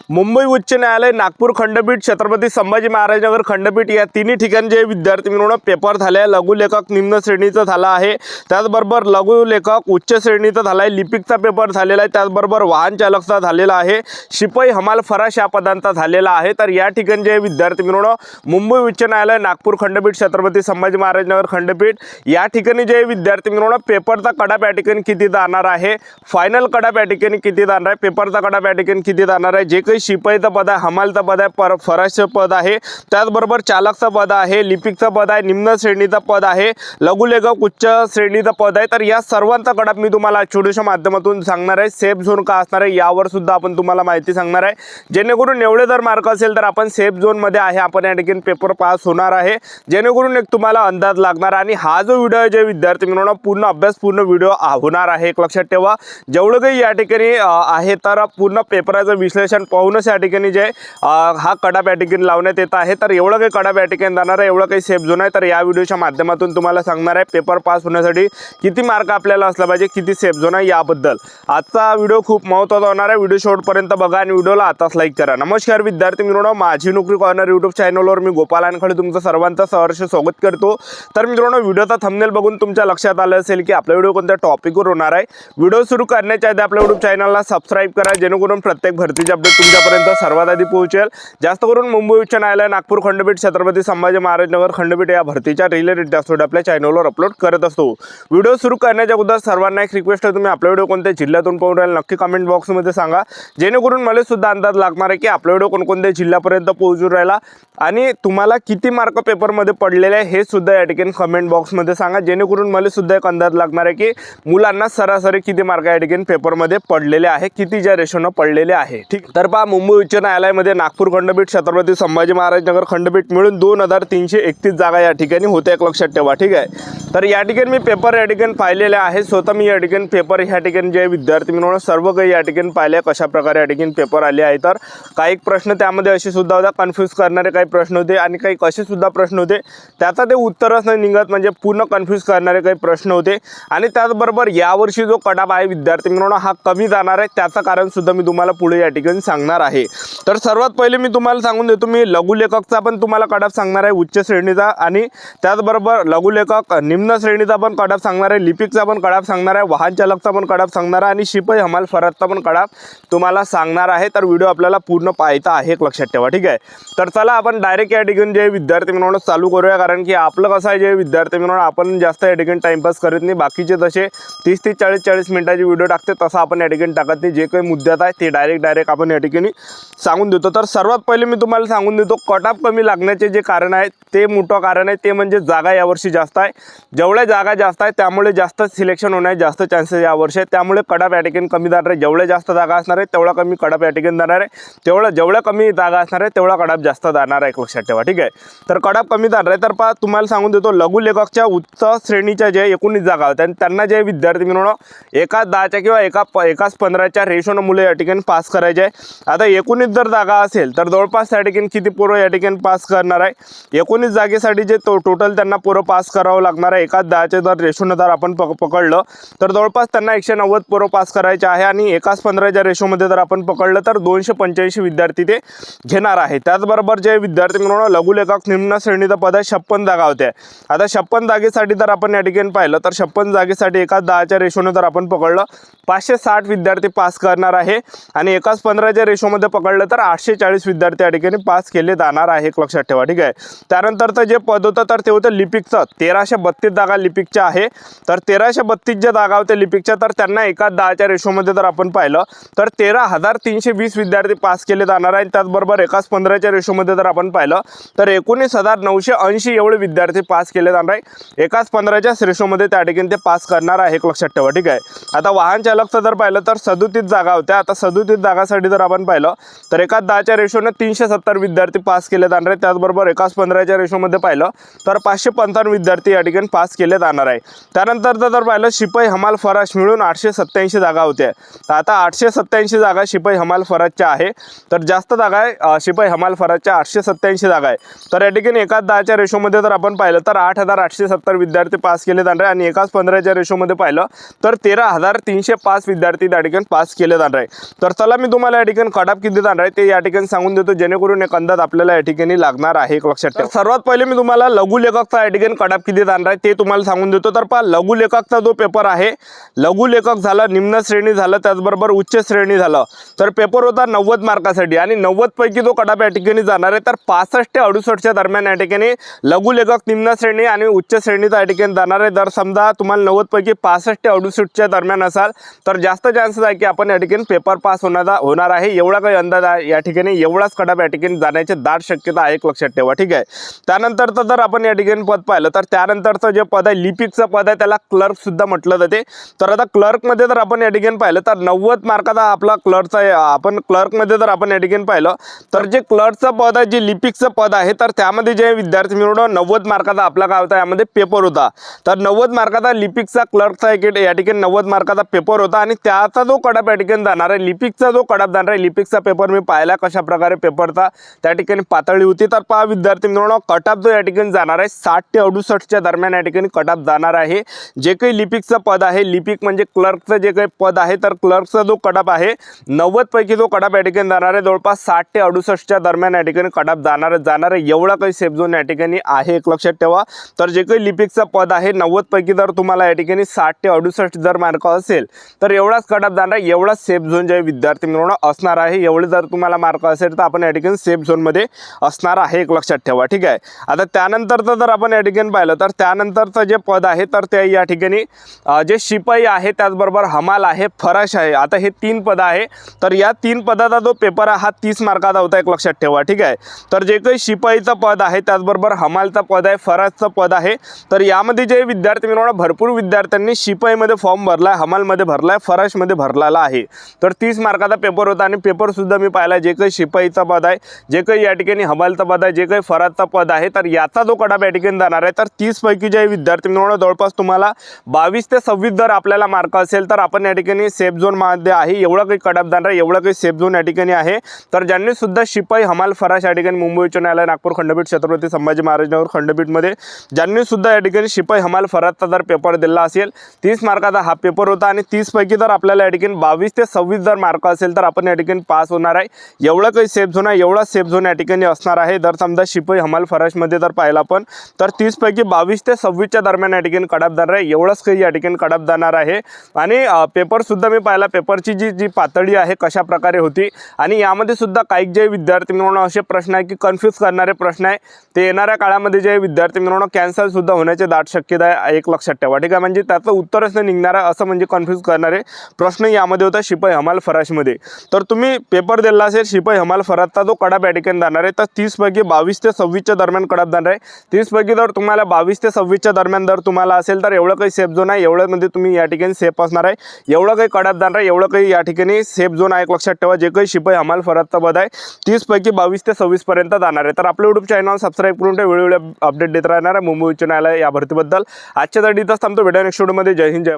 मुंबई उच्च न्यायालय, नागपूर खंडपीठ, छत्रपती संभाजी महाराजनगर खंडपीठ या तिन्ही ठिकाणी जे विद्यार्थी मिळून पेपर झाले। लघुलेखक निम्न श्रेणीचा झाला आहे, त्याचबरोबर लघुलेखक उच्च श्रेणीचा झाला आहे, लिपिकचा पेपर झालेला आहे, त्याचबरोबर वाहन चालकचा झालेला आहे, शिपाई हमाल फराश या पदांचा झालेला आहे। तर या ठिकाणी जे विद्यार्थी मिळून मुंबई उच्च न्यायालय, नागपूर खंडपीठ, छत्रपती संभाजी महाराजनगर खंडपीठ या ठिकाणी जे विद्यार्थी मिळून पेपरचा कडाप या ठिकाणी किती जाणार आहे, फायनल कडाप या ठिकाणी किती जाणार आहे, पेपरचा कडाप या ठिकाणी किती जाणार आहे, जे काही शिपाईचं पद आहे, हमालचं पद आहे, फराशचं पद आहे, त्याचबरोबर चालकचं पद आहे, लिपिकचं पद आहे, निम्न श्रेणीचं पद आहे, लघुलेखक उच्च श्रेणीचं पद आहे। तर या सर्वांचा कडाप मी तुम्हाला व्हिडिओच्या माध्यमातून सांगणार आहे। सेफ झोन का असणार आहे यावर सुद्धा आपण तुम्हाला माहिती सांगणार आहे, जेणेकरून एवढे जर मार्क असेल तर आपण सेफ झोन मध्ये आहे, आपण या ठिकाणी पेपर पास होणार आहे, जेणेकरून एक तुम्हाला अंदाज लागणार। आणि हा जो व्हिडिओ आहे, जे विद्यार्थी मिळून पूर्ण अभ्यास पूर्ण व्हिडिओ होणार आहे, एक लक्षात ठेवा। जेवढं काही या ठिकाणी आहे तर पूर्ण पेपराचं विश्लेषण पाहूनच या ठिकाणी जे हा कडाप या ठिकाणी लावण्यात येत आहे। तर एवढं काही कडाप या ठिकाणी जाणार आहे, एवढं काही सेफ झोन आहे। तर या व्हिडिओच्या माध्यमातून तुम्हाला सांगणार आहे पेपर पास होण्यासाठी किती मार्क आपल्याला असला पाहिजे, किती सेफ झोन आहे याबद्दल आजचा व्हिडिओ खूप महत्त्वाचा होणार आहे। व्हिडिओ शेवटपर्यंत बघा आणि व्हिडिओला आताच लाईक करा। नमस्कार विद्यार्थी मित्रांनो, माझी नोकरी कॉर्नर यूट्यूब चॅनलवर मी गोपाल अनखळे तुमचं सर्वांचं सहर्ष स्वागत करतो। तर मित्रांनो, व्हिडिओचा थंबनेल बघून तुमच्या लक्षात आलं असेल की आपला व्हिडिओ कोणत्या टॉपिकवर होणार आहे। व्हिडिओ सुरू करण्याच्या आधी आपल्या यूट्यूब चॅनलला सबस्क्राइब करा, जेणेकरून प्रत्येक भरतीचे अपडेट तुमच्यापर्यंत सर्वात आधी पोहोचेल। जास्त करून मुंबई उच्च न्यायालय, नागपूर खंडपीठ, छत्रपती संभाजी महाराजनगर खंडपीठ या भरतीच्या रिलेटेड अपडेट आपल्या चॅनलवर अपलोड करत असतो। व्हिडिओ सुरू करण्याच्या अगोदर सर्वांना एक रिक्वेस्ट आहे, तुम्ही आपला व्हिडिओ कोणत्या जिल्ह्यातून पाहून राहिले नक्की कमेंट बॉक्समध्ये सांगा, जेणेकरून मला सुद्धा अंदाज लागणार आहे की आपला व्हिडिओ कोणकोणत्या जिल्ह्यापर्यंत पोहोचून राहिला आणि तुम्हाला किती मार्क पेपरमध्ये पडलेले आहे हे सुद्धा या ठिकाणी कमेंट बॉक्समध्ये सांगा, जेणेकरून मला सुद्धा एक अंदाज लागणार आहे की मुलांना सरासरी किती मार्क या ठिकाणी पेपरमध्ये पडलेले आहे, किती ज्या रेशोनं पडलेले आहे। ठीक, तर पहा, मुंबई उच्च न्यायालयामध्ये नागपूर खंडपीठ, छत्रपती संभाजी महाराजनगर खंडपीठ मिळून 2331 जागा या ठिकाणी होत्या, एक लक्षात ठेवा। ठीक आहे, तर या ठिकाणी मी पेपर या ठिकाणी पाहिलेले आहे, स्वतः मी या ठिकाणी पेपर या ठिकाणी जे विद्यार्थी मिळून सर्व काही या ठिकाणी पाहिले कशा प्रकारे या ठिकाणी पेपर आले आहे। तर काही प्रश्न त्यामध्ये असे सुद्धा होते, कन्फ्यूज करणारे काही प्रश्न होते आणि काही कसे सुद्धा प्रश्न होते त्याचा ते उत्तरच नाही निघत, म्हणजे पूर्ण कन्फ्यूज करणारे काही प्रश्न होते। आणि त्याचबरोबर यावर्षी जो कडाप आहे विद्यार्थी मिळून हा कमी जाणार आहे, त्याचं कारण सुद्धा मी तुम्हाला पुढे या ठिकाणी सांगणार आहे। तर सर्वात पहिले मी तुम्हाला सांगून देतो, मी लघुलेखकचा पण तुम्हाला कडाप सांगणार आहे उच्च श्रेणीचा, आणि त्याचबरोबर लघुलेखक निम्न श्रेणीचा पण कडाप सांगणार आहे, लिपिकचा पण कडाप सांगणार आहे, वाहन चालकचा पण कडाप सांगणार आहे आणि शिपाई हमाल फराजचा पण कडाप तुम्हाला सांगणार आहे। तर व्हिडिओ आपल्याला पूर्ण पाहायचा आहे, एक लक्षात ठेवा। ठीक आहे, तर चला आपण डायरेक्ट या ठिकाणी जे विद्यार्थी मिळून चालू करूया, कारण की आपलं कसं आहे, जे विद्यार्थी मिळून आपण जास्त या ठिकाणी टाइमपास करत नाही, बाकीचे जसे 30 ते 40 मिनिटाची व्हिडिओ टाकते तसं आपण या ठिकाणी टाकत नाही, जे काही मुद्द्यात आहे ते डायरेक्ट आपण या ठिकाणी सांगून देतो। तर सर्वात पहिले मी तुम्हाला सांगून देतो, कटाप कमी लागण्याचे जे कारण आहे ते मोठं कारण आहे ते म्हणजे जागा यावर्षी जास्त आहे। जेवढ्या जागा जास्त आहे त्यामुळे जास्त सिलेक्शन होण्याचे जास्त चान्सेस यावर्षी आहे, त्यामुळे कडाप या ठिकाणी कमी जाणार आहे। जेवढ्या जास्त जागा असणार आहे तेवढा कमी कडाप या ठिकाणी जाणार आहे, जेवढ्या कमी जागा असणार आहे तेवढा कडाप जास्त जाणार आहे, एक लक्षात ठेवा। ठीक आहे, तर कडाप कमी जाणार आहे। तर पहा, तुम्हाला सांगून देतो, लघुलेखकच्या उच्च श्रेणीच्या जे 19 जागा होत्या त्यांना जे विद्यार्थी मिळून एकाच 10च्या किंवा एकाच 15च्या रेशोनं मुलं या ठिकाणी पास करायचे आहे। आता 19 जर जागा असेल तर जवळपास त्या ठिकाणी किती पोरं या ठिकाणी पास करणार आहे, 19 जागेसाठी जे टोटल त्यांना पोरं पास करावं लागणार आहे, एकाच 10च्या जर रेशोनं जर आपण पकडलं तर जवळपास त्यांना 190 पोरं पास करायचे आहे, आणि एकाच 15च्या रेशोमध्ये जर आपण पकडलं तर 285 विद्यार्थी ते घेणार आहे। त्याचबरोबर जे विद्यार्थी मिळून लघुलेखक निम्न श्रेणीचं पद आहे, 56 जागा होत्या। आता 56 जागेसाठी जर आपण या ठिकाणी पाहिलं तर 56 जागेसाठी एकाच 10च्या रेशोनं जर आपण पकडलं 560 विद्यार्थी पास करणार आहे, आणि एकाच 15च्या रेशोमध्ये पकडलं तर 840 विद्यार्थी या ठिकाणी पास केले जाणार आहे, एक लक्षात ठेवा। ठीक आहे, त्यानंतरचं जे पद होतं तर ते होतं लिपिकचं, 1332 जागा लिपिकच्या आहे। तर 1332 ज्या जागा होत्या लिपिकच्या, तर त्यांना एकाच 10च्या रेशोमध्ये जर आपण पाहिलं तर 13,320 विद्यार्थी पास केले जाणार आहे। त्याचबरोबर एकाच 15च्या रेशोमध्ये जर आपण पाहिलं तर 19,980 एवढे विद्यार्थी पास केले जाणार आहे, एकाच 15च्या रेशोमध्ये त्या ठिकाणी ते पास करणार आहे, एक लक्षात ठेवा। ठीक आहे, आता वाहन चालकचं जर पाहिलं तर 37 जागा होत्या। आता 37 जागासाठी जर आपण पाहिलं तर एकाच 10च्या रेशोनं 370 विद्यार्थी पास केले जाणार आहे। त्याचबरोबर एकाच 15च्या रेशोमध्ये पाहिलं तर 555 विद्यार्थी या ठिकाणी पास केले जाणार आहे। त्यानंतर जर पाहिलं शिपाई हमाल फराश मिळून 887 जागा होत्या। तर आता 887 जागा शिपाई हमाल फराजच्या आहे, तर जास्त जागा आहे शिपाई हमाल फराजच्या 887 जागा आहे। तर या ठिकाणी एकाच 10च्या रेशोमध्ये जर आपण पाहिलं तर 8,870 विद्यार्थी पास केले जाणार आहे, आणि एकाच 15च्या रेशोमध्ये पाहिलं तर 13,305 विद्यार्थी त्या ठिकाणी पास केले जाणार आहे। तर चला मी तुम्हाला या ठिकाणी कडाप किती जाणार आहे ते या ठिकाणी सांगून देतो, जेणेकरून एक अंदाज आपल्याला या ठिकाणी लागणार आहे एक लक्षात ठेवा। सर्वात पहिले मी तुम्हाला लघु लेखकचा या ठिकाणी कडाप किती जाणार आहे ते तुम्हाला सांगून देतो। तर पहा, लघु लेखकचा जो पेपर आहे, लघु लेखक झालं, निम्न श्रेणी झालं, त्याचबरोबर उच्च श्रेणी झालं, तर पेपर होता 90 मार्कासाठी आणि 90 पैकी जो कडाप या ठिकाणी जाणार आहे तर 65 ते 68च्या दरम्यान या ठिकाणी लघु लेखक निम्न श्रेणी आणि उच्च श्रेणीचा या ठिकाणी जाणार आहे। जर समजा तुम्हाला 90 पैकी 65 ते 68च्या दरम्यान असाल तर जास्त चान्सेस आहे की आपण या ठिकाणी पेपर पास होणार आहे, एवढा काही अंदाज आहे या ठिकाणी, एवढाच कडाप या ठिकाणी जाण्याची दाट शक्यता आहे एक लक्षात ठेवा, ठीक आहे। त्यानंतरचं जर आपण या ठिकाणी पद पाहिलं तर त्यानंतरचं जे पद आहे लिपिकचं पद आहे, त्याला क्लर्क सुद्धा म्हटलं जाते। तर आता क्लर्कमध्ये जर आपण या ठिकाणी पाहिलं तर 90 मार्काचा आपला क्लर्कचा आहे। आपण क्लर्कमध्ये जर आपण या ठिकाणी पाहिलं तर जे क्लर्कचं पद आहे, जे लिपिकचं पद आहे, तर त्यामध्ये जे विद्यार्थी मिळवणं 90 मार्काचा आपला काय होता, यामध्ये पेपर होता। तर 90 मार्काचा लिपिकचा क्लर्कचा या ठिकाणी 90 मार्काचा पेपर होता आणि त्याचा जो कडाप या ठिकाणी जाणार आहे, लिपिकचा जो कडाप जाणार आहे, लिपिकचा पेपर मी पाहिला कशा प्रकारे पेपरचा त्या ठिकाणी पातळी होती। तर पहा विद्यार्थी मिळवणं कटाप जो या ठिकाणी जाणार आहे 60 ते 68च्या दरम्यान या ठिकाणी कटाप जाणार आहे। जे काही लिपिकचं पद आहे, लिपिक म्हणजे क्लर्कचं जे काही पद आहे, तर क्लर्कचा जो कटाप आहे 90 पैकी जो कटाप या ठिकाणी जाणार आहे जवळपास 60 ते 68च्या दरम्यान या ठिकाणी कटाप जाणार आहे, एवढा काही सेफ झोन या ठिकाणी आहे एक लक्षात ठेवा। तर जे काही लिपिकचं पद आहे 90 पैकी जर तुम्हाला या ठिकाणी 60 ते 68 जर मार्क असेल तर एवढाच कटाप जाणार आहे, एवढाच सेफ झोन जे विद्यार्थी मिळवणं असणार आहे। एवढे जर तुम्हाला मार्क असेल तर आपण या ठिकाणी सेफ झोनमध्ये असणार आहे एक लक्षात ठेवा, ठीक आहे। आता त्यानंतरचं जर आपण या ठिकाणी पाहिलं तर त्यानंतरचं जे पद आहे तर ते या ठिकाणी जे शिपाई आहे, त्याचबरोबर हमाल आहे, फराश आहे, आता हे 3 पद आहे। तर या 3 पदाचा जो पेपर आहे हा 30 मार्काचा होता एक लक्षात ठेवा, ठीक आहे। तर जे काही शिपाईचं पद आहे, त्याचबरोबर हमालचं पद आहे, फराशचं पद आहे, तर यामध्ये जे विद्यार्थी मिळवणं भरपूर विद्यार्थ्यांनी शिपाईमध्ये फॉर्म भरलाय, हमालमध्ये भरलाय, फराशमध्ये भरलेला आहे। तर 30 मार्काचा पेपर होता आणि पेपर सुद्धा मी पाहिला, जे काही शिपाईचा पद आहे, जे काही या ठिकाणी हमालचं पद आहे, जे काही फराशचं पद आहे, तर याचा जो कडाप या ठिकाणी जाणार आहे तर 30 पैकी जे विद्यार्थी मिळवणं जवळपास तुम्हाला 22 ते 26 जर आपल्याला मार्क असेल तर आपण या ठिकाणी सेफ झोन मध्ये आहे, एवढा काही कडाप जाणार आहे, एवढा काही सेफ झोन या ठिकाणी आहे। तर ज्यांनी सुद्धा शिपाई, हमाल, फराश या ठिकाणी मुंबई उच्च न्यायालय, नागपूर खंडपीठ, छत्रपती संभाजी महाराज खंडपीठमध्ये ज्यांनी सुद्धा या ठिकाणी शिपाई, हमाल, फराशचा जर पेपर दिला असेल 30 मार्काचा हा पेपर होता आणि 30 पैकी जर आपल्याला या ठिकाणी 22 ते 26 जर मार्क असेल तर आपण या ठिकाणी पास होणार आहे, एवढा काही सेफ झोन आहे, एवढा सेफ झोन या ठिकाणी असणार आहे। जर समजा शिपाई, हमाल, फराशमध्ये जर पाहिलं आपण तर 30 पैकी 22 ते 26च्या दरम्यान या ठिकाणी कडाप जाणार आहे, एवढंच काही या ठिकाणी कडाप जाणार आहे। आणि पेपर सुद्धा मी पाहिला, पेपरची जी पातळी आहे कशा प्रकारे होती आणि यामध्ये सुद्धा काही जे विद्यार्थी मिळवणं असे प्रश्न आहे की कन्फ्यूज करणारे प्रश्न आहे, ते येणाऱ्या काळामध्ये जे विद्यार्थी मिळवणं कॅन्सल सुद्धा होण्याची दाट शक्यता आहे एक लक्षात ठेवा, ठीक आहे। म्हणजे त्याचं उत्तरच नाही निघणार आहे असं म्हणजे कन्फ्यूज करणारे प्रश्न यामध्ये होता शिपाई, हमाल, फराशमध्ये। तर तुम्ही पेपर दिला असेल शिपाई, हमाल, फराशचा जो कडाप या ठिकाणी जाणार आहे तर 30 पैकी 22 ते 26च्या दरम्यान कडाप जाणार आहे। 30 पैकी जर तुम्हाला 22 ते 26च्या दरम्यान जर तुम्हाला असेल तर एवढं काही सेफ झोन आहे, एवढ्यामध्ये तुम्ही या ठिकाणी सेफ असणार आहे, एवढं काही कडाप जाणार आहे, एवढं काही या ठिकाणी सेफ झोन आहे एक लक्षात ठेवा। जे काही शिपाई, हमाल, फराशचा पद आहे 30 पैकी 22 ते 26 पर्यंत जाणार आहे। तर आपल्या YouTube चॅनल सबस्क्राईब करून वेळोवेळी अपडेट देत राहणार आहे मुंबई उच्च न्यायालय या भरतीबद्दल। आजच्या साठी इथंच थांबतो, भेटूया नेक्स्ट व्हिडिओमध्ये। जय हिंद, जय